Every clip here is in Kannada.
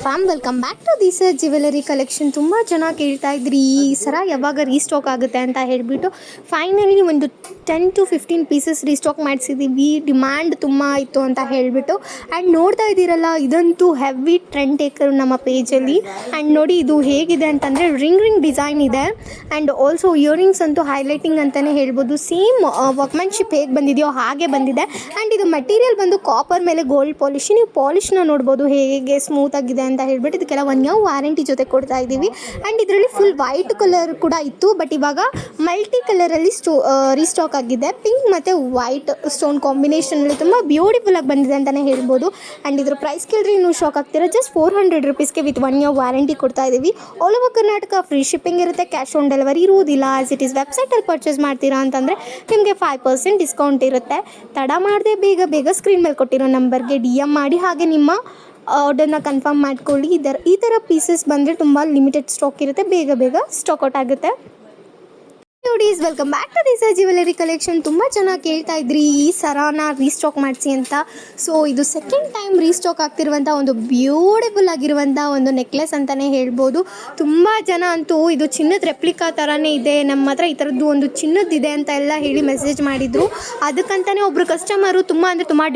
Fam welcome back to this jewellery collection. ತುಂಬ ಜನ ಕೇಳ್ತಾ ಇದ್ರಿ ಈ ಸರ ಯಾವಾಗ ರೀಸ್ಟಾಕ್ ಆಗುತ್ತೆ ಅಂತ ಹೇಳಿಬಿಟ್ಟು ಫೈನಲಿ ಒಂದು 10 to 15 ಪೀಸಸ್ ರೀಸ್ಟಾಕ್ ಮಾಡಿಸಿದ್ದೀವಿ. ಡಿಮ್ಯಾಂಡ್ ತುಂಬ ಇತ್ತು ಅಂತ ಹೇಳಿಬಿಟ್ಟು. ಆ್ಯಂಡ್ ನೋಡ್ತಾ ಇದ್ದೀರಲ್ಲ, ಇದಂತೂ ಹೆವಿ ಟ್ರೆಂಡ್ ಟೇಕರ್ ನಮ್ಮ ಪೇಜಲ್ಲಿ. ಆ್ಯಂಡ್ ನೋಡಿ ಇದು ಹೇಗಿದೆ ಅಂತಂದರೆ ರಿಂಗ್ ಡಿಸೈನ್ ಇದೆ. ಆ್ಯಂಡ್ ಆಲ್ಸೋ ಇಯರಿಂಗ್ಸ್ ಅಂತೂ ಹೈಲೈಟಿಂಗ್ ಅಂತಲೇ ಹೇಳ್ಬೋದು. ಸೇಮ್ ವರ್ಕ್ಮ್ಯಾನ್ಶಿಪ್ ಹೇಗೆ ಬಂದಿದೆಯೋ ಹಾಗೆ ಬಂದಿದೆ. ಆ್ಯಂಡ್ ಇದು ಮೆಟೀರಿಯಲ್ ಬಂದು ಕಾಪರ್ ಮೇಲೆ ಗೋಲ್ಡ್ ಪಾಲಿಶ್. ನೀವು ಪಾಲಿಶ್ನ ನೋಡ್ಬೋದು ಹೇಗೆ ಸ್ಮೂತ್ ಆಗಿದೆ ಅಂತ ಹೇಳ್ಬಿಟ್ಟು. ಇದಕ್ಕೆಲ್ಲ 1 year ವಾರಂಟಿ ಜೊತೆ ಕೊಡ್ತಾ ಇದ್ದೀವಿ. ಆ್ಯಂಡ್ ಇದರಲ್ಲಿ ಫುಲ್ ವೈಟ್ ಕಲರ್ ಕೂಡ ಇತ್ತು, ಬಟ್ ಇವಾಗ ಮಲ್ಟಿ ಕಲರಲ್ಲಿ ರೀಸ್ಟಾಕ್ ಆಗಿದೆ. ಪಿಂಕ್ ಮತ್ತು ವೈಟ್ ಸ್ಟೋನ್ ಕಾಂಬಿನೇಷನಲ್ಲಿ ತುಂಬ ಬ್ಯೂಟಿಫುಲ್ ಆಗಿ ಬಂದಿದೆ ಅಂತಲೇ ಹೇಳ್ಬೋದು. ಆ್ಯಂಡ್ ಇದ್ರ ಪ್ರೈಸ್ ಕೇಳಿದ್ರೆ ಇನ್ನೂ ಶಾಕ್ ಆಗ್ತೀರಾ. ಜಸ್ಟ್ 400 rupeesಗೆ ವಿತ್ 1 year ವಾರಂಟಿ ಕೊಡ್ತಾ ಇದ್ದೀವಿ. All over Karnataka free shipping ಇರುತ್ತೆ, ಕ್ಯಾಶ್ ಆನ್ ಡೆಲಿವರಿ ಇರುವುದಿಲ್ಲ. ಆಸ್ ಇಟ್ ಈಸ್ ವೆಬ್ಸೈಟಲ್ಲಿ ಪರ್ಚೇಸ್ ಮಾಡ್ತೀರಾ ಅಂತಂದರೆ ನಿಮಗೆ 5% ಡಿಸ್ಕೌಂಟ್ ಇರುತ್ತೆ. ತಡ ಮಾಡದೆ ಬೇಗ ಸ್ಕ್ರೀನ್ ಮೇಲೆ ಕೊಟ್ಟಿರೋ ನಂಬರ್ಗೆ DM ಮಾಡಿ, ಹಾಗೆ ನಿಮ್ಮ ಆರ್ಡರ್ನ ಕನ್ಫರ್ಮ್ ಮಾಡ್ಕೊಳ್ಳಿ. ಈ ಥರ ಪೀಸಸ್ ಬಂದರೆ ತುಂಬ ಲಿಮಿಟೆಡ್ ಸ್ಟಾಕ್ ಇರುತ್ತೆ, ಬೇಗ ಸ್ಟಾಕ್ ಔಟ್ ಆಗುತ್ತೆ. Dudies welcome back to this jewellery collection. ತುಂಬ ಜನ ಕೇಳ್ತಾ ಇದ್ರಿ ಈ ಸರಾನ ರೀಸ್ಟಾಕ್ ಮಾಡಿಸಿ ಅಂತ. ಸೊ ಇದು ಸೆಕೆಂಡ್ ಟೈಮ್ ರೀಸ್ಟಾಕ್ ಆಗ್ತಿರುವಂಥ ಒಂದು ಬ್ಯೂಟಿಫುಲ್ ಆಗಿರುವಂಥ ಒಂದು ನೆಕ್ಲೆಸ್ ಅಂತಲೇ ಹೇಳ್ಬೋದು. ತುಂಬ ಜನ ಅಂತೂ ಇದು ಚಿನ್ನದ ರೆಪ್ಲಿಕಾ ಥರನೇ ಇದೆ, ನಮ್ಮ ಹತ್ರ ಈ ಥರದ್ದು ಒಂದು ಚಿನ್ನದಿದೆ ಅಂತ ಎಲ್ಲ ಹೇಳಿ ಮೆಸೇಜ್ ಮಾಡಿದರು. ಅದಕ್ಕಂತಲೇ ಒಬ್ಬರು ಕಸ್ಟಮರು ತುಂಬ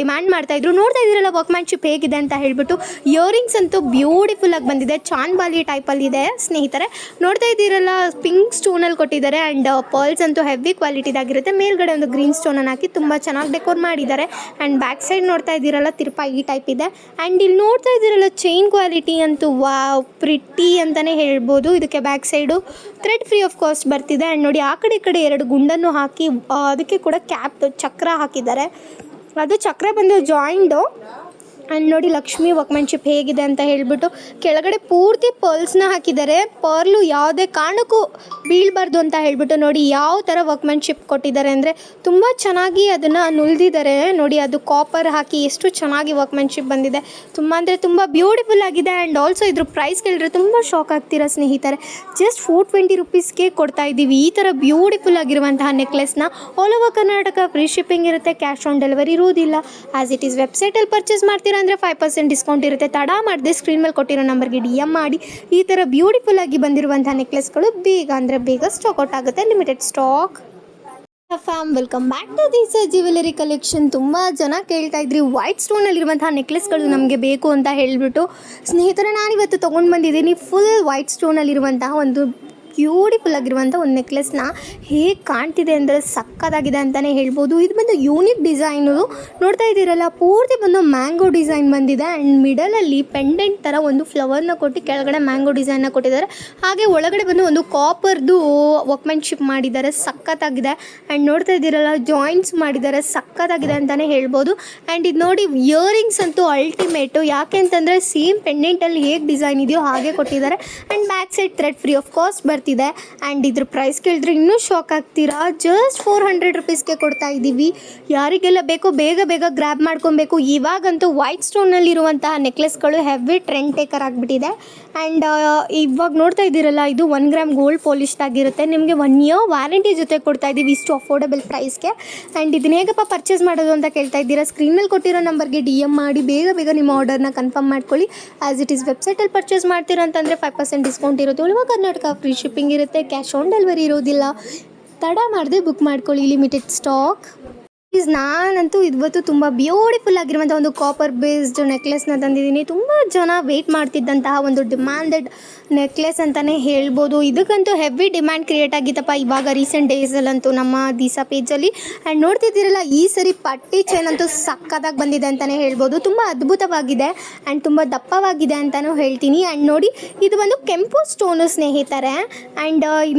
ಡಿಮ್ಯಾಂಡ್ ಮಾಡ್ತಾಯಿದ್ರು. ನೋಡ್ತಾ ಇದ್ದೀರಲ್ಲ ವರ್ಕ್ಮ್ಯಾನ್ಶಿಪ್ ಹೇಗಿದೆ ಅಂತ ಹೇಳ್ಬಿಟ್ಟು. ಇಯರಿಂಗ್ಸ್ ಅಂತೂ ಬ್ಯೂಟಿಫುಲ್ ಆಗಿ ಬಂದಿದೆ, ಚಾಂದ್ಬಾಲಿ ಟೈಪಲ್ಲಿದೆ ಸ್ನೇಹಿತರೆ. ನೋಡ್ತಾ ಇದ್ದೀರಲ್ಲ, ಪಿಂಕ್ ಸ್ಟೋನಲ್ಲಿ ಕೊಟ್ಟಿದ್ದಾರೆ. ಆ್ಯಂಡ್ ಪರ್ಲ್ಸ್ ಅಂತೂ ಹೆವಿ ಕ್ವಾಲಿಟಿದಾಗಿರುತ್ತೆ. ಮೇಲ್ಗಡೆ ಒಂದು ಗ್ರೀನ್ ಸ್ಟೋನನ್ನು ಹಾಕಿ ತುಂಬ ಚೆನ್ನಾಗಿ ಡೆಕೋರ್ ಮಾಡಿದ್ದಾರೆ. ಆ್ಯಂಡ್ ಬ್ಯಾಕ್ ಸೈಡ್ ನೋಡ್ತಾ ಇದ್ದೀರಲ್ಲ, ತಿರುಪ ಈ ಟೈಪ್ ಇದೆ. ಆ್ಯಂಡ್ ಇಲ್ಲಿ ನೋಡ್ತಾ ಇದ್ದೀರಲ್ಲ, ಚೈನ್ ಕ್ವಾಲಿಟಿ ಅಂತೂ ವಾವ್ ಪ್ರಿಟಿ ಅಂತಲೇ ಹೇಳ್ಬೋದು. ಇದಕ್ಕೆ back side thread free of cost ಬರ್ತಿದೆ. ಆ್ಯಂಡ್ ನೋಡಿ ಆ ಕಡೆ 2 ಗುಂಡನ್ನು ಹಾಕಿ ಅದಕ್ಕೆ ಕೂಡ ಕ್ಯಾಪ್ ಚಕ್ರ ಹಾಕಿದ್ದಾರೆ. ಅದು ಚಕ್ರ ಬಂದು ಜಾಯಿಂಟು. ಆ್ಯಂಡ್ ನೋಡಿ ಲಕ್ಷ್ಮಿ ವರ್ಕ್ಮ್ಯಾನ್ಶಿಪ್ ಹೇಗಿದೆ ಅಂತ ಹೇಳಿಬಿಟ್ಟು ಕೆಳಗಡೆ ಪೂರ್ತಿ ಪರ್ಲ್ಸ್ನ ಹಾಕಿದ್ದಾರೆ. ಪರ್ಲು ಯಾವುದೇ ಕಾರಣಕ್ಕೂ ಬೀಳಬಾರ್ದು ಅಂತ ಹೇಳಿಬಿಟ್ಟು ನೋಡಿ ಯಾವ ಥರ ವರ್ಕ್ಮ್ಯಾನ್ಶಿಪ್ ಕೊಟ್ಟಿದ್ದಾರೆ ಅಂದರೆ ತುಂಬ ಚೆನ್ನಾಗಿ ಅದನ್ನು ನುಲಿದಿದ್ದಾರೆ. ನೋಡಿ ಅದು ಕಾಪರ್ ಹಾಕಿ ಎಷ್ಟು ಚೆನ್ನಾಗಿ ವರ್ಕ್ಮ್ಯಾನ್ಶಿಪ್ ಬಂದಿದೆ. ತುಂಬ ಅಂದರೆ ತುಂಬ ಬ್ಯೂಟಿಫುಲ್ ಆಗಿದೆ. ಆ್ಯಂಡ್ ಆಲ್ಸೋ ಇದ್ರ ಪ್ರೈಸ್ ಕೇಳಿದ್ರೆ ತುಂಬ ಶಾಕ್ ಆಗ್ತೀರಾ ಸ್ನೇಹಿತರೆ. ಜಸ್ಟ್ 420 rupeesಗೆ ಕೊಡ್ತಾ ಇದ್ದೀವಿ ಈ ಥರ ಬ್ಯೂಟಿಫುಲ್ ಆಗಿರುವಂತಹ ನೆಕ್ಲೆಸ್ನ. All over Karnataka free shipping ಇರುತ್ತೆ, ಕ್ಯಾಶ್ ಆನ್ ಡೆಲಿವರಿ ಇರುವುದಿಲ್ಲ. ಆಸ್ ಇಟ್ ಈಸ್ ವೆಬ್ಸೈಟಲ್ಲಿ ಪರ್ಚೇಸ್ ಮಾಡ್ತೀರಾ ಅಂದರೆ 5% ಡಿಸ್ಕೌಂಟ್ ಇರುತ್ತೆ. ತಡ ಮಾಡದೆ ಸ್ಕ್ರೀನ್ ಮೇಲೆ ಕೊಟ್ಟಿರೋ ನಂಬರ್ಗೆ DM ಮಾಡಿ. ಈ ಥರ ಬ್ಯೂಟಿಫುಲ್ ಆಗಿ ಬಂದಿರುವಂಥ ನೆಕ್ಲೆಸ್ಗಳು ಬೇಗ ಸ್ಟಾಕ್ ಔಟ್ ಆಗುತ್ತೆ, limited stock. Fam welcome back to this jewellery collection. ತುಂಬ ಜನ ಕೇಳ್ತಾ ಇದ್ರಿ ವೈಟ್ ಸ್ಟೋನಲ್ಲಿರುವಂಥ ನೆಕ್ಲೆಸ್ಗಳು ನಮಗೆ ಬೇಕು ಅಂತ ಹೇಳಿಬಿಟ್ಟು. ಸ್ನೇಹಿತರೆ, ನಾನಿವತ್ತು ತೊಗೊಂಡು ಬಂದಿದ್ದೀನಿ ಫುಲ್ ವೈಟ್ ಸ್ಟೋನಲ್ಲಿರುವಂತಹ ಒಂದು ಬ್ಯೂಟಿಫುಲ್ ಆಗಿರುವಂಥ ಒಂದು ನೆಕ್ಲೆಸ್ನ. ಹೇಗೆ ಕಾಣ್ತಿದೆ ಅಂದರೆ ಸಕ್ಕತ್ತಾಗಿದೆ ಅಂತಲೇ ಹೇಳ್ಬೋದು. ಇದು ಬಂದು ಯೂನಿಕ್ ಡಿಸೈನು. ನೋಡ್ತಾ ಇದ್ದೀರಲ್ಲ, ಪೂರ್ತಿ ಬಂದು ಮ್ಯಾಂಗೋ ಡಿಸೈನ್ ಬಂದಿದೆ. ಆ್ಯಂಡ್ ಮಿಡಲಲ್ಲಿ ಪೆಂಡೆಂಟ್ ಥರ ಒಂದು ಫ್ಲವರ್ನ ಕೊಟ್ಟು ಕೆಳಗಡೆ ಮ್ಯಾಂಗೋ ಡಿಸೈನ್ನ ಕೊಟ್ಟಿದ್ದಾರೆ. ಹಾಗೆ ಒಳಗಡೆ ಬಂದು ಒಂದು ಕಾಪರ್ದು ವರ್ಕ್ಮ್ಯಾನ್ಶಿಪ್ ಮಾಡಿದ್ದಾರೆ, ಸಕ್ಕತ್ತಾಗಿದೆ. ಆ್ಯಂಡ್ ನೋಡ್ತಾ ಇದ್ದೀರಲ್ಲ, ಜಾಯಿಂಟ್ಸ್ ಮಾಡಿದ್ದಾರೆ, ಸಕ್ಕತ್ತಾಗಿದೆ ಅಂತಲೇ ಹೇಳ್ಬೋದು. ಆ್ಯಂಡ್ ಇದು ನೋಡಿ ಇಯರಿಂಗ್ಸ್ ಅಂತೂ ಅಲ್ಟಿಮೇಟು. ಯಾಕೆ ಅಂತಂದರೆ ಸೇಮ್ ಪೆಂಡೆಂಟಲ್ಲಿ ಹೇಗೆ ಡಿಸೈನ್ ಇದೆಯೋ ಹಾಗೆ ಕೊಟ್ಟಿದ್ದಾರೆ. And back side thread free of cost ಬರ್ತಿದೆ. ಆ್ಯಂಡ್ ಇದ್ರ ಪ್ರೈಸ್ ಕೇಳಿದ್ರೆ ಇನ್ನೂ ಶಾಕ್ ಆಗ್ತೀರಾ. ಜಸ್ಟ್ 400 rupeesಗೆ ಕೊಡ್ತಾ ಇದ್ದೀವಿ. ಯಾರಿಗೆಲ್ಲ ಬೇಕೋ ಬೇಗ ಗ್ರ್ಯಾಬ್ ಮಾಡ್ಕೊಬೇಕು. ಇವಾಗಂತೂ ವೈಟ್ ಸ್ಟೋನಲ್ಲಿರುವಂತಹ ನೆಕ್ಲೆಸ್ಗಳು ಹೆವಿ ಟ್ರೆಂಡ್ ಟೇಕರ್ ಆಗಿಬಿಟ್ಟಿದೆ. ಆ್ಯಂಡ್ ಇವಾಗ ನೋಡ್ತಾ ಇದ್ದೀರಲ್ಲ, ಇದು 1 gram ಗೋಲ್ಡ್ ಪಾಲಿಶ್ದಾಗಿರುತ್ತೆ. ನಿಮಗೆ 1 year ವಾರಂಟಿ ಜೊತೆ ಕೊಡ್ತಾ ಇದ್ದೀವಿ ಇಷ್ಟು ಅಫೋರ್ಡಬಲ್ ಪ್ರೈಸ್ಗೆ. ಆ್ಯಂಡ್ ಇದನ್ನ ಹೇಗಪ್ಪ ಪರ್ಚೇಸ್ ಮಾಡೋದು ಅಂತ ಕೇಳ್ತಾ ಇದ್ದೀರಾ. ಸ್ಕ್ರೀನ್ ಮೇಲೆ ಕೊಟ್ಟಿರೋ ನಂಬರ್ಗೆ DM ಮಾಡಿ ಬೇಗ ನಿಮ್ಮ ಆರ್ಡರ್ನ ಕನ್ಫರ್ಮ್ ಮಾಡ್ಕೊಳ್ಳಿ. ಆಸ್ ಇಟ್ ಈಸ್ ವೆಬ್ಸೈಟಲ್ಲಿ ಪರ್ಚೇಸ್ ಮಾಡ್ತೀರಾ ಅಂತಂದರೆ 5% ಡಿಸ್ಕೌಂಟ್ ಇರುತ್ತೆ. ಉಳಿದ ಕರ್ನಾಟಕ ಫ್ರೀ ಶಿಪ್ಪಿಂಗ್ ಇರುತ್ತೆ, ಕ್ಯಾಶ್ ಆನ್ ಡೆಲಿವರಿ ಇರೋದಿಲ್ಲ. ತಡ ಮಾಡದೆ ಬುಕ್ ಮಾಡ್ಕೊಳ್ಳಿ, ಲಿಮಿಟೆಡ್ ಸ್ಟಾಕ್. ನಾನಂತೂ ಇವತ್ತು ತುಂಬ ಬ್ಯೂಟಿಫುಲ್ ಆಗಿರುವಂಥ ಒಂದು ಕಾಪರ್ ಬೇಸ್ಡ್ ನೆಕ್ಲೆಸ್ನ ತಂದಿದ್ದೀನಿ. ತುಂಬ ಜನ ವೆಯ್ಟ್ ಮಾಡ್ತಿದ್ದಂತಹ ಒಂದು ಡಿಮ್ಯಾಂಡೆಡ್ ನೆಕ್ಲೆಸ್ ಅಂತಲೇ ಹೇಳ್ಬೋದು. ಇದಕ್ಕಂತೂ ಹೆವಿ ಡಿಮ್ಯಾಂಡ್ ಕ್ರಿಯೇಟ್ ಆಗಿತ್ತಪ್ಪ ಇವಾಗ ರೀಸೆಂಟ್ ಡೇಸಲ್ಲಂತೂ ನಮ್ಮ ದಿಸಾ ಪೇಜಲ್ಲಿ. ಆ್ಯಂಡ್ ನೋಡ್ತಿದ್ದೀರಲ್ಲ, ಈ ಸರಿ ಪಟ್ಟಿ ಚೈನ್ ಅಂತೂ ಸಕ್ಕತ್ತಾಗಿ ಬಂದಿದೆ ಅಂತಲೇ ಹೇಳ್ಬೋದು. ತುಂಬ ಅದ್ಭುತವಾಗಿದೆ ಆ್ಯಂಡ್ ತುಂಬ ದಪ್ಪವಾಗಿದೆ ಅಂತಲೂ ಹೇಳ್ತೀನಿ. ಆ್ಯಂಡ್ ನೋಡಿ, ಇದು ಒಂದು ಕೆಂಪು ಸ್ಟೋನು ಸ್ನೇಹಿತರೆ. ಆ್ಯಂಡ್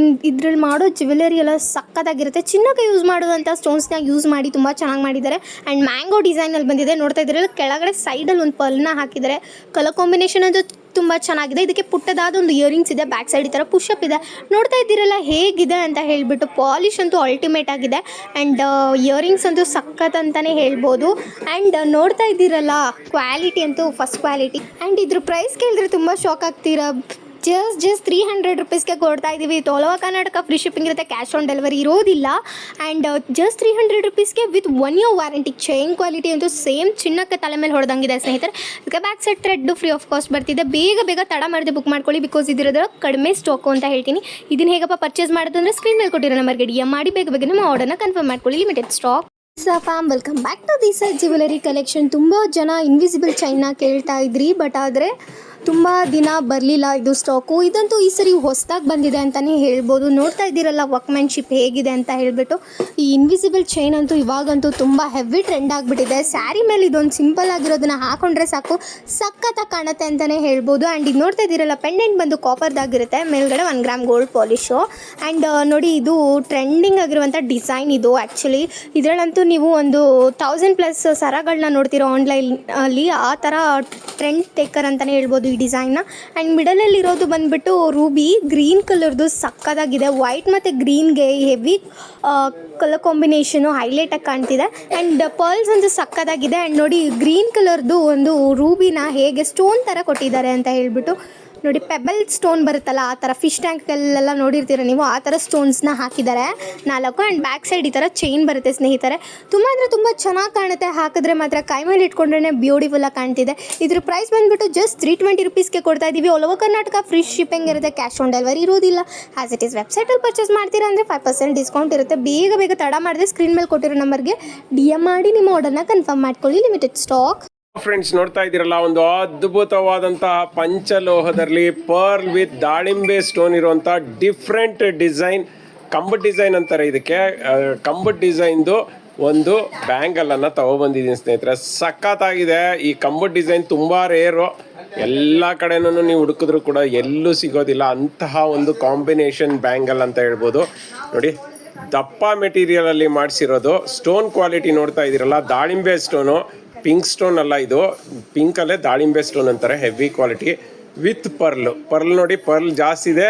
ಇದ್ರಲ್ಲಿ ಮಾಡೋ ಜ್ಯುವೆಲರಿ ಎಲ್ಲ ಸಕ್ಕತ್ತಾಗಿರುತ್ತೆ. ಚಿನ್ನಕ್ಕೆ ಯೂಸ್ ಮಾಡುವಂಥ ಸ್ಟೋನ್ಸ್ನ ಯೂಸ್ ಮಾಡಿ ತುಂಬ ಚೆನ್ನಾಗಿ ಮಾಡಿದ್ದಾರೆ. ಆ್ಯಂಡ್ ಮ್ಯಾಂಗೋ ಡಿಸೈನಲ್ಲಿ ಬಂದಿದೆ. ನೋಡ್ತಾ ಇದ್ದೀರಲ್ಲ, ಕೆಳಗಡೆ ಸೈಡಲ್ಲಿ ಒಂದು ಪರ್ಲ್ನ ಹಾಕಿದ್ದಾರೆ. ಕಲರ್ ಕಾಂಬಿನೇಷನ್ ಅಂತೂ ತುಂಬ ಚೆನ್ನಾಗಿದೆ. ಇದಕ್ಕೆ ಪುಟ್ಟದಾದ ಒಂದು ಇಯರಿಂಗ್ಸ್ ಇದೆ. ಬ್ಯಾಕ್ ಸೈಡ್ ಈ ಥರ ಪುಷಪ್ ಇದೆ. ನೋಡ್ತಾ ಇದ್ದೀರಲ್ಲ ಹೇಗಿದೆ ಅಂತ ಹೇಳಿಬಿಟ್ಟು. ಪಾಲಿಶ್ ಅಂತೂ ಅಲ್ಟಿಮೇಟ್ ಆಗಿದೆ. ಆ್ಯಂಡ್ ಇಯರಿಂಗ್ಸ್ ಅಂತೂ ಸಖತ್ ಅಂತಲೇ ಹೇಳ್ಬೋದು. ಆ್ಯಂಡ್ ನೋಡ್ತಾ ಇದ್ದೀರಲ್ಲ, ಕ್ವಾಲಿಟಿ ಅಂತೂ ಫಸ್ಟ್ ಕ್ವಾಲಿಟಿ. ಆ್ಯಂಡ್ ಇದ್ರ ಪ್ರೈಸ್ ಕೇಳಿದ್ರೆ ತುಂಬ ಶಾಕ್ ಆಗ್ತೀರಾ. ಜಸ್ಟ್ 300 ರುಪೀಸ್ಗೆ ಕೊಡ್ತಾ ಇದ್ದೀವಿ. All over Karnataka free shipping ಇರುತ್ತೆ, ಕ್ಯಾಶ್ ಆನ್ ಡೆಲಿವರಿ ಇರೋದಿಲ್ಲ. ಆ್ಯಂಡ್ ಜಸ್ಟ್ 300 ರುಪೀಸ್ಗೆ with 1 year warranty. Chain quality ಅಂತೂ ಸೇಮ್ ಚಿನ್ನಕ್ಕೆ ತಲೆ ಮೇಲೆ ಹೊಡೆದಂಗಿದೆ ಸ್ನೇಹಿತರೆ. ಇದಕ್ಕೆ back side thread free of cost ಬರ್ತಿದೆ. ಬೇಗ ತಡ ಮಾಡಿದೆ ಬುಕ್ ಮಾಡ್ಕೊಳ್ಳಿ, ಬಿಕಾಸ್ ಇದಿರೋದ್ರ ಕಡಿಮೆ ಸ್ಟಾಕು ಅಂತ ಹೇಳ್ತೀನಿ. ಇದನ್ನ ಹೇಗಪ್ಪ ಪರ್ಚೇಸ್ ಮಾಡೋದಂದ್ರೆ ಸ್ಕ್ರೀನ್ ಮೇಲೆ ಕೊಟ್ಟಿರೋ ನಂಬರ್ಗೆ DM ಮಾಡಿ ಬೇಗ ನಿಮ್ಮ ಆರ್ಡರ್ನ ಕನ್ಫರ್ಮ್ ಮಾಡ್ಕೊಳ್ಳಿ. Limited stock. Fam welcome back to this jewellery collection. ತುಂಬ ಜನ ಇನ್ವಿಸಿಬಲ್ ಚೈನ್ನ ಕೇಳ್ತಾ ಇದ್ರಿ, ಬಟ್ ಆದರೆ ತುಂಬ ದಿನ ಬರಲಿಲ್ಲ ಇದು ಸ್ಟಾಕು. ಇದಂತೂ ಈ ಸರಿ ಹೊಸದಾಗಿ ಬಂದಿದೆ ಅಂತಲೇ ಹೇಳ್ಬೋದು. ನೋಡ್ತಾ ಇದ್ದೀರಲ್ಲ ವರ್ಕ್ಮ್ಯಾನ್ಶಿಪ್ ಹೇಗಿದೆ ಅಂತ ಹೇಳಿಬಿಟ್ಟು. ಈ ಇನ್ವಿಸಿಬಲ್ ಚೈನ್ ಅಂತೂ ಇವಾಗಂತೂ ತುಂಬ ಹೆವಿ ಟ್ರೆಂಡ್ ಆಗಿಬಿಟ್ಟಿದೆ. ಸ್ಯಾರಿ ಮೇಲೆ ಇದೊಂದು ಸಿಂಪಲ್ ಆಗಿರೋದನ್ನ ಹಾಕೊಂಡ್ರೆ ಸಾಕು, ಸಖತ್ತಾಗಿ ಕಾಣುತ್ತೆ ಅಂತಲೇ ಹೇಳ್ಬೋದು. ಆ್ಯಂಡ್ ಇದು ನೋಡ್ತಾ ಇದ್ದೀರಲ್ಲ ಪೆಂಡೆಂಟ್ ಬಂದು ಕಾಪರ್ದಾಗಿರುತ್ತೆ, ಮೇಲ್ಗಡೆ 1 ಗ್ರಾಮ್ ಗೋಲ್ಡ್ ಪಾಲಿಶು. ಆ್ಯಂಡ್ ನೋಡಿ ಇದು ಟ್ರೆಂಡಿಂಗ್ ಆಗಿರುವಂಥ ಡಿಸೈನ್ ಇದು. ಆ್ಯಕ್ಚುಲಿ ಇದರಲ್ಲಂತೂ ನೀವು ಒಂದು 1000+ ಸರಗಳನ್ನ ನೋಡ್ತೀರೋ ಆನ್ಲೈನಲ್ಲಿ, ಆ ಥರ ಟ್ರೆಂಡ್ ಟೇಕರ್ ಅಂತಲೇ ಹೇಳ್ಬೋದು ಈ ಡಿಸೈನ್ನ. ಆ್ಯಂಡ್ ಮಿಡಲಲ್ಲಿ ಇರೋದು ಬಂದುಬಿಟ್ಟು ರೂಬಿ ಗ್ರೀನ್ ಕಲರ್ದು ಸಕ್ಕದಾಗಿದೆ. ವೈಟ್ ಮತ್ತು ಗ್ರೀನ್ಗೆ ಹೆವಿ ಕಲರ್ ಕಾಂಬಿನೇಷನು ಹೈಲೈಟಾಗಿ ಕಾಣ್ತಿದೆ. ಆ್ಯಂಡ್ ಪರ್ಲ್ಸ್ ಒಂದು ಸಕ್ಕದಾಗಿದೆ. ಆ್ಯಂಡ್ ನೋಡಿ ಗ್ರೀನ್ ಕಲರ್ದು ಒಂದು ರೂಬಿನ ಹೇಗೆ ಸ್ಟೋನ್ ಥರ ಕೊಟ್ಟಿದ್ದಾರೆ ಅಂತ ಹೇಳ್ಬಿಟ್ಟು. ನೋಡಿ ಪೆಬಲ್ ಸ್ಟೋನ್ ಬರುತ್ತಲ್ಲ, ಆ ಥರ ಫಿಶ್ ಟ್ಯಾಂಕಲ್ಲೆಲ್ಲ ನೋಡಿರ್ತೀರ ನೀವು, ಆ ಥರ ಸ್ಟೋನ್ಸ್ನ ಹಾಕಿದ್ದಾರೆ 4. ಆ್ಯಂಡ್ ಬ್ಯಾಕ್ ಸೈಡ್ ಈ ಥರ ಚೈನ್ ಬರುತ್ತೆ ಸ್ನೇಹಿತರೆ. ತುಂಬ ಅಂದರೆ ತುಂಬ ಚೆನ್ನಾಗಿ ಕಾಣುತ್ತೆ. ಹಾಕಿದ್ರೆ ಮಾತ್ರ ಕೈ ಮೇಲೆ ಇಟ್ಕೊಂಡ್ರೆ ಬ್ಯೂಟಿಫುಲ್ಲಾಗಿ ಕಾಣ್ತಿದೆ. ಇದ್ರ ಪ್ರೈಸ್ ಬಂದುಬಿಟ್ಟು ಜಸ್ಟ್ 320 ರುಪೀಸ್ಗೆ ಕೊಡ್ತಾ ಇದ್ದೀವಿ. All over Karnataka free shipping ಇರುತ್ತೆ, ಕ್ಯಾಶ್ ಆನ್ ಡೆಲಿವರಿ ಇರೋದಿಲ್ಲ. ಆ್ಯಸ್ ಇಟ್ ಈಸ್ ವೆಬ್ಸೈಟಲ್ಲಿ ಪರ್ಚೇಸ್ ಮಾಡ್ತೀರಾ ಅಂದರೆ 5% ಡಿಸ್ಕೌಂಟ್ ಇರುತ್ತೆ. ಬೇಗ ತಡ ಮಾಡಿದ್ರೆ ಸ್ಕ್ರೀನ್ ಮೇಲೆ ಕೊಟ್ಟಿರೋ ನಂಬರ್ಗೆ DM ಮಾಡಿ ನಿಮ್ಮ ಆರ್ಡರ್ನ ಕನ್ಫರ್ಮ್ ಮಾಡ್ಕೊಳ್ಳಿ. Limited stock. ಫ್ರೆಂಡ್ಸ್ ನೋಡ್ತಾ ಇದ್ದೀರಲ್ಲ, ಒಂದು ಅದ್ಭುತವಾದಂತಹ ಪಂಚಲೋಹದಲ್ಲಿ ಪರ್ಲ್ ವಿತ್ ದಾಳಿಂಬೆ ಸ್ಟೋನ್ ಇರುವಂಥ ಡಿಫ್ರೆಂಟ್ ಡಿಸೈನ್, ಕಂಬಟ್ ಡಿಸೈನ್ ಅಂತಾರೆ ಇದಕ್ಕೆ. ಕಂಬಟ್ ಡಿಸೈನ್ದು ಒಂದು ಬ್ಯಾಂಗಲನ್ನು ತಗೊಬಂದಿದ್ದೀನಿ ಸ್ನೇಹಿತರೆ. ಸಖತ್ತಾಗಿದೆ. ಈ ಕಂಬಟ್ ಡಿಸೈನ್ ತುಂಬ ರೇರು, ಎಲ್ಲ ಕಡೆನೂ ನೀವು ಹುಡುಕಿದ್ರು ಕೂಡ ಎಲ್ಲೂ ಸಿಗೋದಿಲ್ಲ ಅಂತಹ ಒಂದು ಕಾಂಬಿನೇಷನ್ ಬ್ಯಾಂಗಲ್ ಅಂತ ಹೇಳ್ಬೋದು. ನೋಡಿ ದಪ್ಪ ಮೆಟೀರಿಯಲಲ್ಲಿ ಮಾಡಿಸಿರೋದು. ಸ್ಟೋನ್ ಕ್ವಾಲಿಟಿ ನೋಡ್ತಾ ಇದ್ದೀರಲ್ಲ, ದಾಳಿಂಬೆ ಸ್ಟೋನು, ಪಿಂಕ್ ಸ್ಟೋನ್ ಅಲ್ಲ ಇದು, ಪಿಂಕಲ್ಲೇ ದಾಳಿಂಬೆ ಸ್ಟೋನ್ ಅಂತಾರೆ. ಹೆವಿ ಕ್ವಾಲಿಟಿ ವಿತ್ ಪರ್ಲ್ ನೋಡಿ, ಪರ್ಲ್ ಜಾಸ್ತಿ ಇದೆ,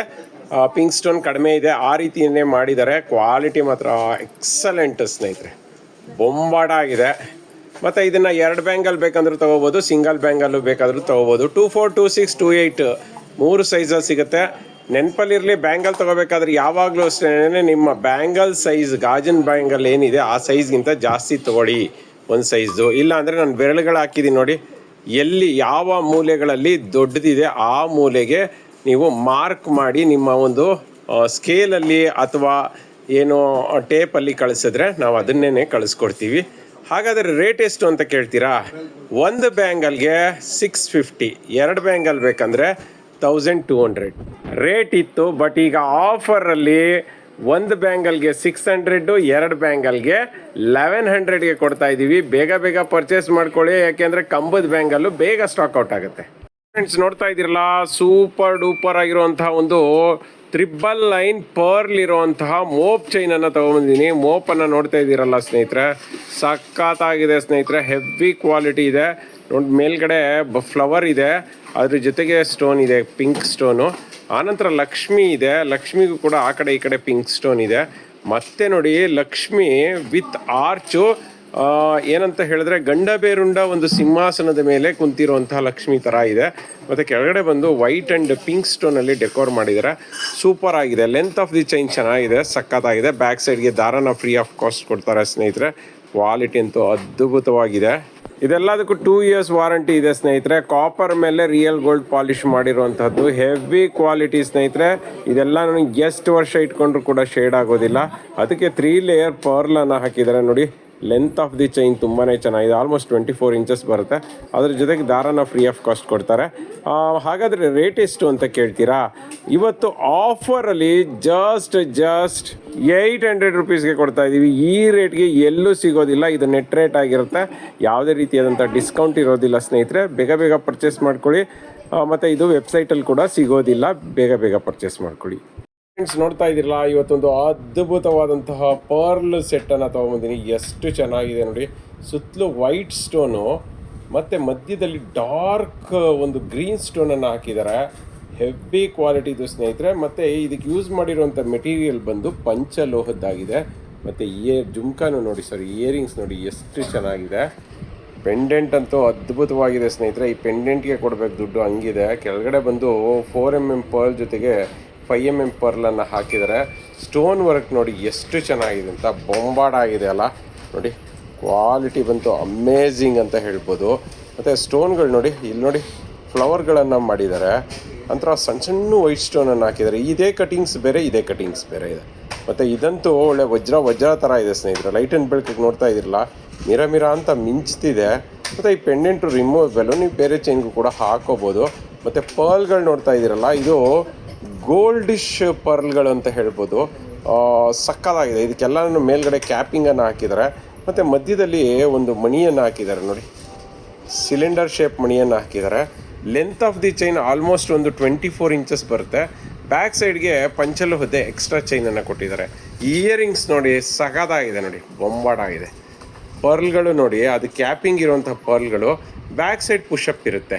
ಪಿಂಕ್ ಸ್ಟೋನ್ ಕಡಿಮೆ ಇದೆ, ಆ ರೀತಿಯನ್ನೇ ಮಾಡಿದ್ದಾರೆ. ಕ್ವಾಲಿಟಿ ಮಾತ್ರ ಎಕ್ಸಲೆಂಟ್ ಸ್ನೇಹಿತರೆ, ಬೊಂಬಾಟ ಆಗಿದೆ. ಮತ್ತು ಇದನ್ನು 2 ಬ್ಯಾಂಗಲ್ ಬೇಕಂದ್ರೂ ತೊಗೋಬೋದು, ಸಿಂಗಲ್ ಬ್ಯಾಂಗಲ್ಲು ಬೇಕಾದರೂ ತೊಗೋಬೋದು. 24, 26, 28 3 ಸೈಜಲ್ಲಿ ಸಿಗುತ್ತೆ. ನೆನಪಲ್ಲಿರಲಿ, ಬ್ಯಾಂಗಲ್ ತೊಗೋಬೇಕಾದ್ರೆ ಯಾವಾಗಲೂ ಅಷ್ಟೇ ನಿಮ್ಮ ಬ್ಯಾಂಗಲ್ ಸೈಜ್, ಗಾಜಿನ ಬ್ಯಾಂಗಲ್ ಏನಿದೆ ಆ ಸೈಜ್ಗಿಂತ ಜಾಸ್ತಿ ತೊಗೊಳ್ಳಿ ಒಂದು ಸೈಜು. ಇಲ್ಲ ಅಂದರೆ ನಾನು ಬೆರಳುಗಳು ಹಾಕಿದ್ದೀನಿ ನೋಡಿ, ಎಲ್ಲಿ ಯಾವ ಮೂಲೆಗಳಲ್ಲಿ ದೊಡ್ಡದಿದೆ ಆ ಮೂಲೆಗೆ ನೀವು ಮಾರ್ಕ್ ಮಾಡಿ ನಿಮ್ಮ ಒಂದು ಸ್ಕೇಲಲ್ಲಿ ಅಥವಾ ಏನೋ ಟೇಪಲ್ಲಿ ಕಳಿಸಿದ್ರೆ ನಾವು ಅದನ್ನೇ ಕಳಿಸ್ಕೊಡ್ತೀವಿ. ಹಾಗಾದರೆ ರೇಟ್ ಎಷ್ಟು ಅಂತ ಕೇಳ್ತೀರಾ? ಒಂದು ಬ್ಯಾಂಗಲ್ಗೆ 650, 2 ಬ್ಯಾಂಗಲ್ ಬೇಕಂದರೆ 1200 ರೇಟ್ ಇತ್ತು. ಬಟ್ ಈಗ ಆಫರಲ್ಲಿ ಒಂದು ಬ್ಯಾಂಗಲ್ಗೆ 600, 2 ಬ್ಯಾಂಗಲ್ಗೆ 1100ಗೆ ಕೊಡ್ತಾ ಇದ್ದೀವಿ. ಬೇಗ ಪರ್ಚೇಸ್ ಮಾಡ್ಕೊಳ್ಳಿ, ಯಾಕೆಂದರೆ ಕಂಬದ ಬ್ಯಾಂಗಲ್ಲು ಬೇಗ ಸ್ಟಾಕ್ ಔಟ್ ಆಗುತ್ತೆ. ಫ್ರೆಂಡ್ಸ್ ನೋಡ್ತಾ ಇದ್ದೀರಲ್ಲ, ಸೂಪರ್ ಡೂಪರ್ ಆಗಿರುವಂತಹ ಒಂದು 3 ಲೈನ್ ಪರ್ಲ್ ಇರುವಂತಹ ಮೋಪ್ ಚೈನನ್ನು ತೊಗೊಂಬಂದಿದ್ದೀನಿ. ಮೋಪನ್ನು ನೋಡ್ತಾ ಇದ್ದೀರಲ್ಲ ಸ್ನೇಹಿತರೆ, ಸಖತ್ತಾಗಿದೆ ಸ್ನೇಹಿತರೆ. ಹೆವಿ ಕ್ವಾಲಿಟಿ ಇದೆ ನೋಡಿ. ಮೇಲ್ಗಡೆ ಫ್ಲವರ್ ಇದೆ, ಅದ್ರ ಜೊತೆಗೆ ಸ್ಟೋನ್ ಇದೆ, ಪಿಂಕ್ ಸ್ಟೋನು. ಆನಂತರ ಲಕ್ಷ್ಮಿ ಇದೆ, ಲಕ್ಷ್ಮಿಗೂ ಕೂಡ ಆ ಕಡೆ ಈ ಕಡೆ ಪಿಂಕ್ ಸ್ಟೋನ್ ಇದೆ. ಮತ್ತೆ ನೋಡಿ ಲಕ್ಷ್ಮಿ ವಿತ್ ಆರ್ಚು, ಏನಂತ ಹೇಳಿದ್ರೆ ಗಂಡಬೇರುಂಡ ಒಂದು ಸಿಂಹಾಸನದ ಮೇಲೆ ಕುಂತಿರುವಂತಹ ಲಕ್ಷ್ಮಿ ಥರ ಇದೆ. ಮತ್ತು ಕೆಳಗಡೆ ಬಂದು ವೈಟ್ ಆ್ಯಂಡ್ ಪಿಂಕ್ ಸ್ಟೋನಲ್ಲಿ ಡೆಕೋರ್ ಮಾಡಿದ್ದಾರೆ. ಸೂಪರ್ ಆಗಿದೆ. ಲೆಂತ್ ಆಫ್ ದಿ ಚೈನ್ ಚೆನ್ನಾಗಿದೆ, ಸಖತ್ತಾಗಿದೆ. ಬ್ಯಾಕ್ ಸೈಡ್ಗೆ ದಾರನ ಫ್ರೀ ಆಫ್ ಕಾಸ್ಟ್ ಕೊಡ್ತಾರೆ ಸ್ನೇಹಿತರೆ. ಕ್ವಾಲಿಟಿ ಅಂತೂ ಅದ್ಭುತವಾಗಿದೆ. ಇದೆಲ್ಲದಕ್ಕೂ 2 ಇಯರ್ಸ್ ವಾರಂಟಿ ಇದೆ ಸ್ನೇಹಿತರೆ. ಕಾಪರ್ ಮೇಲೆ ರಿಯಲ್ ಗೋಲ್ಡ್ ಪಾಲಿಶ್ ಮಾಡಿರುವಂಥದ್ದು, ಹೆವಿ ಕ್ವಾಲಿಟಿ ಸ್ನೇಹಿತರೆ. ಇದೆಲ್ಲ ನನಗೆ ಎಷ್ಟು ವರ್ಷ ಇಟ್ಕೊಂಡ್ರು ಕೂಡ ಶೇಡ್ ಆಗೋದಿಲ್ಲ. ಅದಕ್ಕೆ 3 ಲೇಯರ್ ಪರ್ಲನ್ನು ಹಾಕಿದ್ದಾರೆ ನೋಡಿ. ಲೆಂತ್ ಆಫ್ ದಿ ಚೈನ್ ತುಂಬಾ ಚೆನ್ನಾಗಿದೆ, ಆಲ್ಮೋಸ್ಟ್ 24 ಇಂಚಸ್ ಬರುತ್ತೆ. ಅದ್ರ ಜೊತೆಗೆ ದಾರನ ಫ್ರೀ ಆಫ್ ಕಾಸ್ಟ್ ಕೊಡ್ತಾರೆ. ಹಾಗಾದರೆ ರೇಟ್ ಎಷ್ಟು ಅಂತ ಕೇಳ್ತೀರಾ? ಇವತ್ತು ಆಫರಲ್ಲಿ ಜಸ್ಟ್ 800 ರುಪೀಸ್ಗೆ ಕೊಡ್ತಾ ಇದ್ದೀವಿ. ಈ ರೇಟ್ಗೆ ಎಲ್ಲೂ ಸಿಗೋದಿಲ್ಲ. ಇದು ನೆಟ್ ರೇಟ್ ಆಗಿರುತ್ತೆ, ಯಾವುದೇ ರೀತಿಯಾದಂಥ ಡಿಸ್ಕೌಂಟ್ ಇರೋದಿಲ್ಲ ಸ್ನೇಹಿತರೆ. ಬೇಗ ಪರ್ಚೇಸ್ ಮಾಡ್ಕೊಳ್ಳಿ. ಮತ್ತು ಇದು ವೆಬ್ಸೈಟಲ್ಲಿ ಕೂಡ ಸಿಗೋದಿಲ್ಲ, ಬೇಗ ಪರ್ಚೇಸ್ ಮಾಡ್ಕೊಳ್ಳಿ. ಫ್ರೆಂಡ್ಸ್ ನೋಡ್ತಾ ಇದ್ದೀರಲ್ಲ, ಇವತ್ತೊಂದು ಅದ್ಭುತವಾದಂತಹ ಪರ್ಲ್ ಸೆಟ್ಟನ್ನು ತೊಗೊಂಬಂದಿನಿ. ಎಷ್ಟು ಚೆನ್ನಾಗಿದೆ ನೋಡಿ. ಸುತ್ತಲೂ ವೈಟ್ ಸ್ಟೋನು ಮತ್ತು ಮಧ್ಯದಲ್ಲಿ ಡಾರ್ಕ್ ಒಂದು ಗ್ರೀನ್ ಸ್ಟೋನನ್ನು ಹಾಕಿದ್ದಾರೆ. ಹೆವಿ ಕ್ವಾಲಿಟಿದು ಸ್ನೇಹಿತರೆ. ಮತ್ತು ಇದಕ್ಕೆ ಯೂಸ್ ಮಾಡಿರುವಂಥ ಮೆಟೀರಿಯಲ್ ಬಂದು ಪಂಚಲೋಹದ್ದಾಗಿದೆ. ಮತ್ತು ಜುಮ್ಕಾನು ನೋಡಿ, ಇಯರಿಂಗ್ಸ್ ನೋಡಿ ಎಷ್ಟು ಚೆನ್ನಾಗಿದೆ. ಪೆಂಡೆಂಟ್ ಅಂತೂ ಅದ್ಭುತವಾಗಿದೆ ಸ್ನೇಹಿತರೆ. ಈ ಪೆಂಡೆಂಟ್ಗೆ ಕೊಡಬೇಕು ದುಡ್ಡು, ಹಂಗಿದೆ. ಕೆಳಗಡೆ ಬಂದು 4mm ಪರ್ಲ್ ಜೊತೆಗೆ 5mm ಪರ್ಲನ್ನು ಹಾಕಿದ್ದಾರೆ. ಸ್ಟೋನ್ ವರ್ಕ್ ನೋಡಿ ಎಷ್ಟು ಚೆನ್ನಾಗಿದೆ ಅಂತ, ಬೊಂಬಾಡಾಗಿದೆ ಅಲ್ಲ ನೋಡಿ. ಕ್ವಾಲಿಟಿ ಬಂತು ಅಮೇಝಿಂಗ್ ಅಂತ ಹೇಳ್ಬೋದು. ಮತ್ತು ಸ್ಟೋನ್ಗಳು ನೋಡಿ, ಇಲ್ಲಿ ನೋಡಿ ಫ್ಲವರ್ಗಳನ್ನು ಮಾಡಿದ್ದಾರೆ. ನಂತರ ಸಣ್ಣ ಸಣ್ಣ ವೈಟ್ ಸ್ಟೋನನ್ನು ಹಾಕಿದ್ದಾರೆ. ಇದೇ ಕಟಿಂಗ್ಸ್ ಬೇರೆ, ಇದೇ ಕಟಿಂಗ್ಸ್ ಬೇರೆ ಇದೆ. ಮತ್ತು ಇದಂತೂ ಒಳ್ಳೆ ವಜ್ರ ಥರ ಇದೆ ಸ್ನೇಹಿತರೆ. ಲೈಟ್ ಆ್ಯಂಡ್ ಬೆಳಕಿಗೆ ನೋಡ್ತಾ ಇದ್ದಿರಲ್ಲ, ಮಿರ ಅಂತ ಮಿಂಚ್ತಿದೆ. ಮತ್ತು ಈ ಪೆಂಡೆಂಟು ರಿಮೂವಬಲು, ನೀವು ಬೇರೆ ಚೈನ್ಗೂ ಕೂಡ ಹಾಕೋಬೋದು. ಮತ್ತು ಪರ್ಲ್ಗಳು ನೋಡ್ತಾ ಇದ್ದೀರಲ್ಲ, ಇದು ಗೋಲ್ಡಿಶ್ ಪರ್ಲ್ಗಳು ಅಂತ ಹೇಳ್ಬೋದು. ಸಕ್ಕತ್ತಾಗಿದೆ. ಇದಕ್ಕೆಲ್ಲ ಮೇಲ್ಗಡೆ ಕ್ಯಾಪಿಂಗನ್ನು ಹಾಕಿದ್ದಾರೆ. ಮತ್ತು ಮಧ್ಯದಲ್ಲಿ ಒಂದು ಮಣಿಯನ್ನು ಹಾಕಿದ್ದಾರೆ ನೋಡಿ, ಸಿಲಿಂಡರ್ ಶೇಪ್ ಮಣಿಯನ್ನು ಹಾಕಿದ್ದಾರೆ. Length of the chain almost ಒಂದು 24 ಇಂಚಸ್ ಬರುತ್ತೆ. ಬ್ಯಾಕ್ ಸೈಡ್ಗೆ ಪಂಚಲೋಹದ ಎಕ್ಸ್ಟ್ರಾ ಚೈನನ್ನು ಕೊಟ್ಟಿದ್ದಾರೆ. ಇಯರಿಂಗ್ಸ್ ನೋಡಿ ಸಖತ್ತಾಗಿದೆ ನೋಡಿ, ಬೊಂಬಾಡಾಗಿದೆ. ಪರ್ಲ್ಗಳು ನೋಡಿ, ಅದು ಕ್ಯಾಪಿಂಗ್ ಇರುವಂಥ ಪರ್ಲ್ಗಳು. ಬ್ಯಾಕ್ ಸೈಡ್ ಪುಷಪ್ ಇರುತ್ತೆ.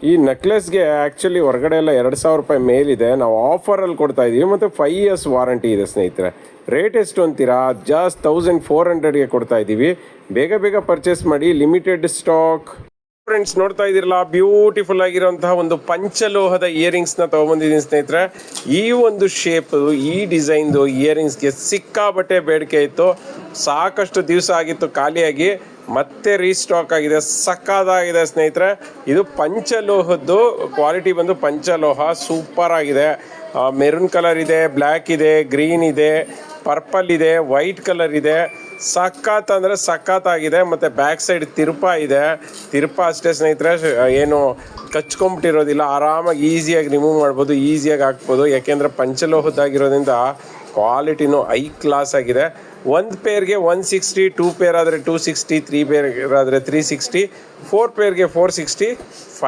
ಈ ನೆಕ್ಲೆಸ್ಗೆ ಆ್ಯಕ್ಚುಲಿ ಹೊರಗಡೆ ಎಲ್ಲ 2,000 ರೂಪಾಯಿ ಮೇಲಿದೆ. ನಾವು ಆಫರಲ್ಲಿ ಕೊಡ್ತಾ ಇದ್ದೀವಿ. ಮತ್ತು 5 years ವಾರಂಟಿ ಇದೆ ಸ್ನೇಹಿತರೆ. ರೇಟ್ ಎಷ್ಟು ಅಂತೀರಾ? ಜಸ್ಟ್ 1400ಗೆ ಕೊಡ್ತಾ ಇದ್ದೀವಿ. ಬೇಗ ಪರ್ಚೇಸ್ ಮಾಡಿ, ಲಿಮಿಟೆಡ್ ಸ್ಟಾಕ್. ಫ್ರೆಂಡ್ಸ್ ನೋಡ್ತಾ ಇದ್ದೀರಲ್ಲ, ಬ್ಯೂಟಿಫುಲ್ ಆಗಿರೋಂತಹ ಒಂದು ಪಂಚಲೋಹದ ಇಯರಿಂಗ್ಸ್ನ ತೊಗೊಂಬಂದಿದ್ದೀನಿ ಸ್ನೇಹಿತರೆ. ಈ ಒಂದು ಶೇಪ್, ಈ ಡಿಸೈನ್ದು ಇಯರಿಂಗ್ಸ್ಗೆ ಸಿಕ್ಕಾಬಟ್ಟೆ ಬೇಡಿಕೆ ಇತ್ತು. ಸಾಕಷ್ಟು ದಿವಸ ಆಗಿತ್ತು ಖಾಲಿಯಾಗಿ, ಮತ್ತೆ ರೀಸ್ಟಾಕ್ ಆಗಿದೆ. ಸಕ್ಕತ್ತಾಗಿದೆ ಸ್ನೇಹಿತರೆ. ಇದು ಪಂಚಲೋಹದ್ದು, ಕ್ವಾಲಿಟಿ ಬಂದು ಪಂಚಲೋಹ, ಸೂಪರ್ ಆಗಿದೆ. ಮೆರೂನ್ ಕಲರ್ ಇದೆ, ಬ್ಲ್ಯಾಕ್ ಇದೆ, ಗ್ರೀನ್ ಇದೆ, ಪರ್ಪಲ್ ಇದೆ, ವೈಟ್ ಕಲರ್ ಇದೆ. ಸಖತ್ ಅಂದರೆ ಸಖತ್ತಾಗಿದೆ. ಮತ್ತು ಬ್ಯಾಕ್ ಸೈಡ್ ತಿರುಪ ಇದೆ. ತಿರುಪ ಅಷ್ಟೇ ಸ್ನೇಹಿತರೆ, ಏನು ಕಚ್ಕೊಂಬಿಟ್ಟಿರೋದಿಲ್ಲ. ಆರಾಮಾಗಿ ಈಸಿಯಾಗಿ ರಿಮೂವ್ ಮಾಡ್ಬೋದು, ಈಸಿಯಾಗಿ ಹಾಕ್ಬೋದು. ಯಾಕೆಂದರೆ ಪಂಚಲೋಹದ್ದಾಗಿರೋದ್ರಿಂದ ಕ್ವಾಲಿಟಿನೂ ಹೈ ಕ್ಲಾಸ್ ಆಗಿದೆ. ಒಂದು ಪೇರ್ಗೆ 160, 2 ಪೇರ್ ಆದರೆ 260, 3 ಪೇರ್ ಆದರೆ 360, 4 ಪೇರ್ಗೆ 460,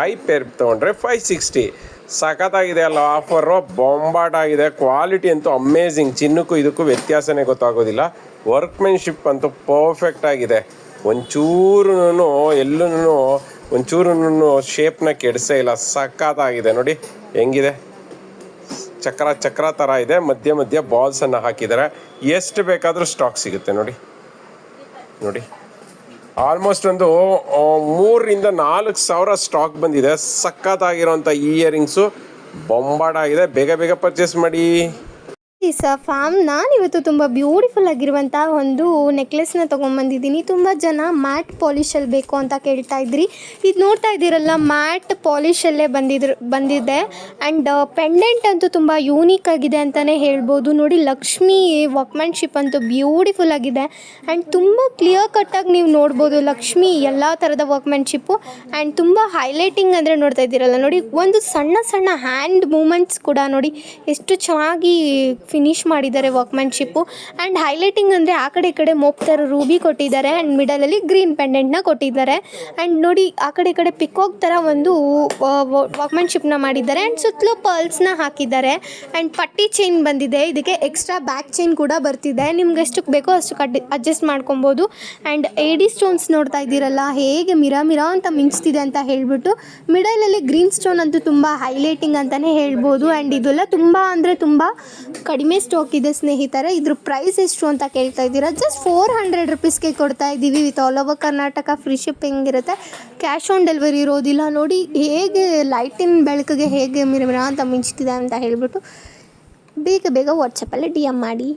5 ಪೇರ್ ತೊಗೊಂಡ್ರೆ 560. ಸಖತ್ತಾಗಿದೆ ಅಲ್ಲ ಆಫರು, ಬೊಂಬಾಟಾಗಿದೆ. ಕ್ವಾಲಿಟಿ ಅಂತೂ ಅಮೇಝಿಂಗ್. ಚಿನ್ನಕ್ಕೂ ಇದಕ್ಕೂ ವ್ಯತ್ಯಾಸನೇ ಗೊತ್ತಾಗೋದಿಲ್ಲ. ವರ್ಕ್ಮೆನ್ಶಿಪ್ ಅಂತೂ ಪರ್ಫೆಕ್ಟ್ ಆಗಿದೆ. ಒಂಚೂರು ಶೇಪ್ನ ಕೆಡಿಸೇ ಇಲ್ಲ. ಸಖತ್ತಾಗಿದೆ ನೋಡಿ ಹೆಂಗಿದೆ. ಚಕ್ರ ಥರ ಇದೆ. ಮಧ್ಯ ಬಾಲ್ಸನ್ನು ಹಾಕಿದ್ದಾರೆ. ಎಷ್ಟು ಬೇಕಾದರೂ ಸ್ಟಾಕ್ ಸಿಗುತ್ತೆ ನೋಡಿ. ಆಲ್ಮೋಸ್ಟ್ ಒಂದು 3,000-4,000 ಸ್ಟಾಕ್ ಬಂದಿದೆ. ಸಖತ್ತಾಗಿರೋಂಥ ಇಯರಿಂಗ್ಸು ಬೊಂಬಾಡಾಗಿದೆ. ಬೇಗ ಪರ್ಚೇಸ್ ಮಾಡಿ. ಫ್ಯಾಮ್ ನಾನಿವತ್ತು ತುಂಬ ಬ್ಯೂಟಿಫುಲ್ ಆಗಿರುವಂಥ ಒಂದು ನೆಕ್ಲೆಸ್ನ ತೊಗೊಂಬಂದಿದ್ದೀನಿ. ತುಂಬ ಜನ ಮ್ಯಾಟ್ ಪಾಲಿಷಲ್ಲಿ ಬೇಕು ಅಂತ ಕೇಳ್ತಾ ಇದ್ರಿ. ಇದು ನೋಡ್ತಾ ಇದ್ದೀರಲ್ಲ, ಮ್ಯಾಟ್ ಪಾಲಿಷಲ್ಲೇ ಬಂದಿದೆ. ಆ್ಯಂಡ್ ಪೆಂಡೆಂಟ್ ಅಂತೂ ತುಂಬ ಯೂನಿಕ್ ಆಗಿದೆ ಅಂತಲೇ ಹೇಳ್ಬೋದು. ನೋಡಿ, ಲಕ್ಷ್ಮಿ ವರ್ಕ್ಮ್ಯಾನ್ಶಿಪ್ ಅಂತೂ ಬ್ಯೂಟಿಫುಲ್ ಆಗಿದೆ. ಆ್ಯಂಡ್ ತುಂಬ ಕ್ಲಿಯರ್ ಕಟ್ಟಾಗಿ ನೀವು ನೋಡ್ಬೋದು ಲಕ್ಷ್ಮಿ ಎಲ್ಲ ಥರದ ವರ್ಕ್ಮ್ಯಾನ್ಶಿಪ್ಪು. ಆ್ಯಂಡ್ ತುಂಬ ಹೈಲೈಟಿಂಗ್ ಅಂದರೆ ನೋಡ್ತಾ ಇದ್ದೀರಲ್ಲ ನೋಡಿ, ಒಂದು ಸಣ್ಣ ಹ್ಯಾಂಡ್ ಮೂಮೆಂಟ್ಸ್ ಕೂಡ ನೋಡಿ ಎಷ್ಟು ಚೆನ್ನಾಗಿ ಫಿನಿಶ್ ಮಾಡಿದ್ದಾರೆ ವರ್ಕ್ಮ್ಯಾನ್ಶಿಪ್ಪು. ಆ್ಯಂಡ್ ಹೈಲೈಟಿಂಗ್ ಅಂದರೆ ಆ ಕಡೆ ಈ ಕಡೆ ಥರ ರೂಬಿ ಕೊಟ್ಟಿದ್ದಾರೆ. ಆ್ಯಂಡ್ ಮಿಡಲಲ್ಲಿ ಗ್ರೀನ್ ಪೆಂಡೆಂಟ್ನ ಕೊಟ್ಟಿದ್ದಾರೆ. ಆ್ಯಂಡ್ ನೋಡಿ, ಆ ಕಡೆ ಈ ಕಡೆ ಪಿಕಾಕ್ ಥರ ಒಂದು ವರ್ಕ್ಮ್ಯಾನ್ಶಿಪ್ನ ಮಾಡಿದ್ದಾರೆ. ಆ್ಯಂಡ್ ಸುತ್ತಲೂ ಪರ್ಲ್ಸ್ನ ಹಾಕಿದ್ದಾರೆ. ಆ್ಯಂಡ್ ಪಟ್ಟಿ ಚೈನ್ ಬಂದಿದೆ. ಇದಕ್ಕೆ ಎಕ್ಸ್ಟ್ರಾ ಬ್ಯಾಕ್ ಚೈನ್ ಕೂಡ ಬರ್ತಿದೆ. ನಿಮ್ಗೆ ಎಷ್ಟಕ್ಕೆ ಬೇಕೋ ಅಷ್ಟು ಅಡ್ಜಸ್ಟ್ ಮಾಡ್ಕೊಬೋದು. ಆ್ಯಂಡ್ ಏಡಿ ಸ್ಟೋನ್ಸ್ ನೋಡ್ತಾ ಇದ್ದೀರಲ್ಲ, ಹೇಗೆ ಮಿರ ಅಂತ ಮಿಂಚ್ತಿದೆ ಅಂತ ಹೇಳ್ಬಿಟ್ಟು. ಮಿಡಲಲ್ಲಿ ಗ್ರೀನ್ ಸ್ಟೋನ್ ಅಂತೂ ತುಂಬ ಹೈಲೈಟಿಂಗ್ ಅಂತಲೇ ಹೇಳ್ಬೋದು. ಆ್ಯಂಡ್ ಇದೆಲ್ಲ ತುಂಬ ಅಂದರೆ ತುಂಬ ಕಡಿಮೆ ಸ್ಟಾಕ್ ಇದೆ ಸ್ನೇಹಿತರೆ. ಇದ್ರ ಪ್ರೈಸ್ ಎಷ್ಟು ಅಂತ ಕೇಳ್ತಾ ಇದ್ದೀರಾ? ಜಸ್ಟ್ 400 ರುಪೀಸ್ಗೆ ಕೊಡ್ತಾ ಇದ್ದೀವಿ. With all over Karnataka free shipping ಇರುತ್ತೆ. ಕ್ಯಾಶ್ ಆನ್ ಡೆಲಿವರಿ ಇರೋದಿಲ್ಲ. ನೋಡಿ ಹೇಗೆ ಲೈಟಿನ ಬೆಳಕಿಗೆ ಹೇಗೆ ಮಿರ ಅಂತ ಮಿಂಚ್ತಿದೆ ಅಂತ ಹೇಳ್ಬಿಟ್ಟು ಬೇಗ ವಾಟ್ಸಪ್ಪಲ್ಲಿ DM ಮಾಡಿ.